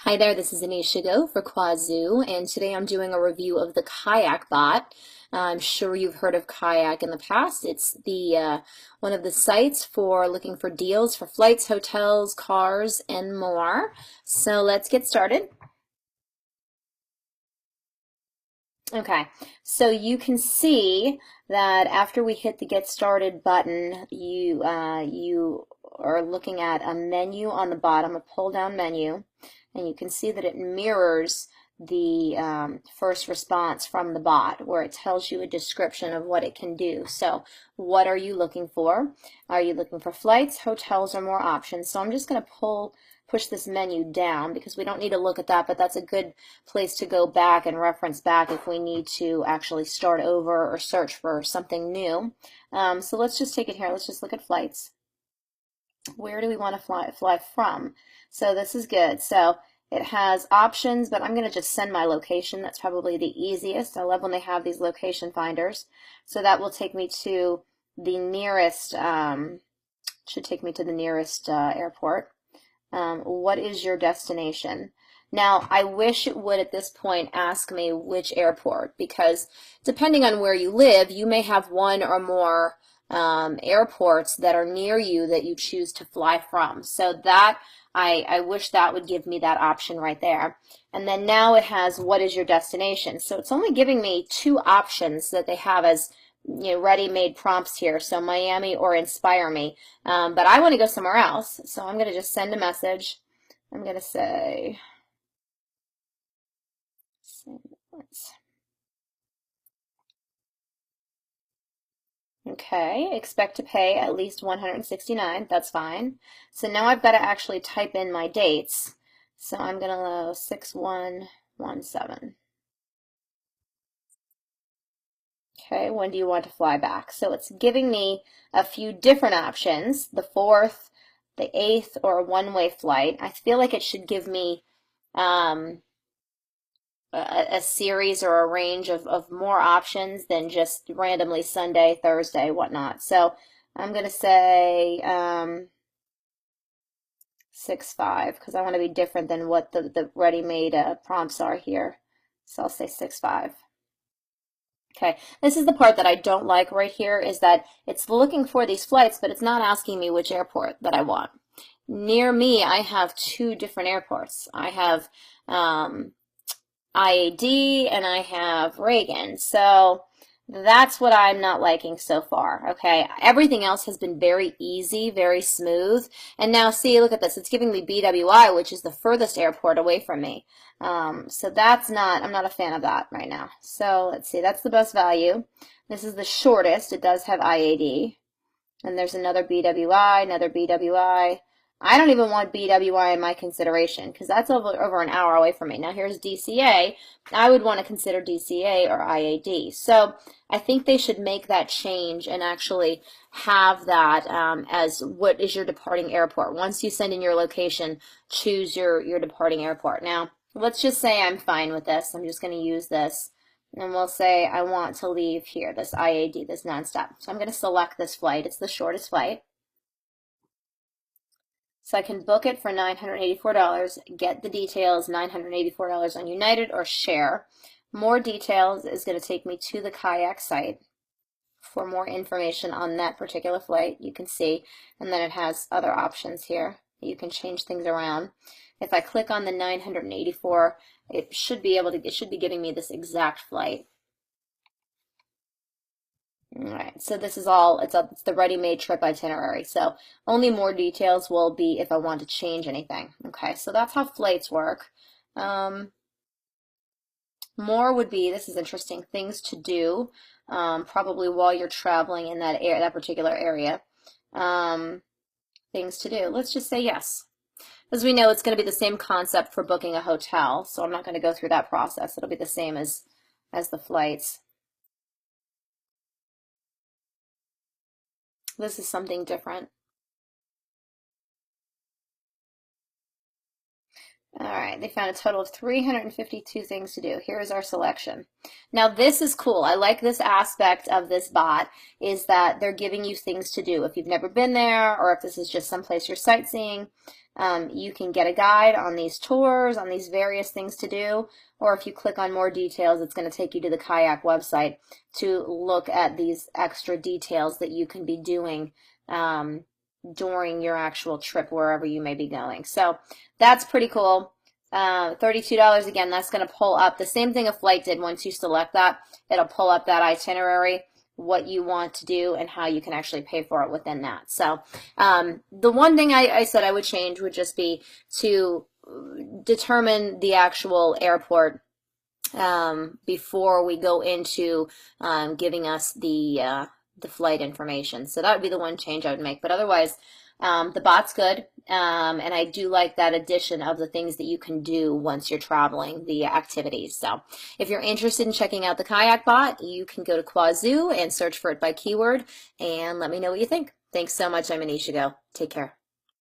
Hi there, this is Anisha for Qwazou, and today I'm doing a review of the Kayak bot. I'm sure you've heard of Kayak in the past. It's the one of the sites for looking for deals for flights, hotels, cars, and more. So let's get started. Okay, so you can see that after we hit the Get Started button, you are looking at a menu on the bottom, a pull-down menu, and you can see that it mirrors the first response from the bot, where it tells you a description of what it can do. So, what are you looking for? Are you looking for flights, hotels, or more options? So I'm just going to push this menu down because we don't need to look at that, but that's a good place to go back and reference back if we need to actually start over or search for something new. So let's just take it here. Let's just look at flights. Where do we want to fly from? So this is good. So it has options, but I'm going to just send my location. That's probably the easiest. I love when they have these location finders. So that will take me to the nearest, should take me to the nearest airport. What is your destination? Now, I wish it would at this point ask me which airport, because depending on where you live, you may have one or more airports that are near you that you choose to fly from. So that, I wish that would give me that option right there. And then now it has what is your destination. So it's only giving me two options that they have as ready-made prompts here, so Miami or Inspire Me. But I want to go somewhere else, so I'm going to just send a message. I'm going to say, okay, expect to pay at least 169. That's fine. So now I've got to actually type in my dates. So I'm going to 6117. Okay, when do you want to fly back? So it's giving me a few different options, the 4th, the 8th, or a one-way flight. I feel like it should give me um, a series or a range of more options than just randomly Sunday, Thursday, whatnot. So I'm going to say 6-5 because I want to be different than what the ready-made prompts are here. So I'll say 6-5. Okay, this is the part that I don't like right here, is that it's looking for these flights, but it's not asking me which airport that I want. Near me, I have two different airports. I have IAD and I have Reagan. So that's what I'm not liking so far. Okay, everything else has been very easy, very smooth. And now see, look at this. It's giving me BWI, which is the furthest airport away from me. So that's not, I'm not a fan of that right now. So let's see, that's the best value. This is the shortest. It does have IAD. And there's another BWI, another BWI. I don't even want BWI in my consideration because that's over an hour away from me. Now here's DCA. I would want to consider DCA or IAD. So I think they should make that change and actually have that as what is your departing airport. Once you send in your location, choose your departing airport. Now, let's just say I'm fine with this. I'm just going to use this. And we'll say I want to leave here, this IAD, this nonstop. So I'm going to select this flight. It's the shortest flight. So I can book it for $984, get the details, $984 on United or Share. More details is going to take me to the Kayak site for more information on that particular flight. You can see, and then it has other options here. You can change things around. If I click on the 984, it should be giving me this exact flight. All right, so this is all, it's the ready-made trip itinerary. So only more details will be if I want to change anything. Okay, so that's how flights work. More would be, this is interesting, things to do, probably while you're traveling in that particular area. Things to do. Let's just say yes. As we know, it's going to be the same concept for booking a hotel, so I'm not going to go through that process. It'll be the same as the flights. This is something different. All right, they found a total of 352 things to do. Here's our selection. Now this is cool. I like this aspect of this bot, is that they're giving you things to do. If you've never been there, or if this is just someplace you're sightseeing, You can get a guide on these tours, on these various things to do, or if you click on more details, it's going to take you to the Kayak website to look at these extra details that you can be doing during your actual trip wherever you may be going. So that's pretty cool. $32 again, that's going to pull up the same thing a flight did. Once you select that, it'll pull up that itinerary, what you want to do, and how you can actually pay for it within that. So the one thing I said I would change would just be to determine the actual airport before we go into giving us the flight information. So that would be the one change I would make. But otherwise, the bot's good, and I do like that addition of the things that you can do once you're traveling, the activities. So if you're interested in checking out the Kayak bot, you can go to Qwazou and search for it by keyword, and let me know what you think. Thanks so much. I'm Anisha Go. Take care.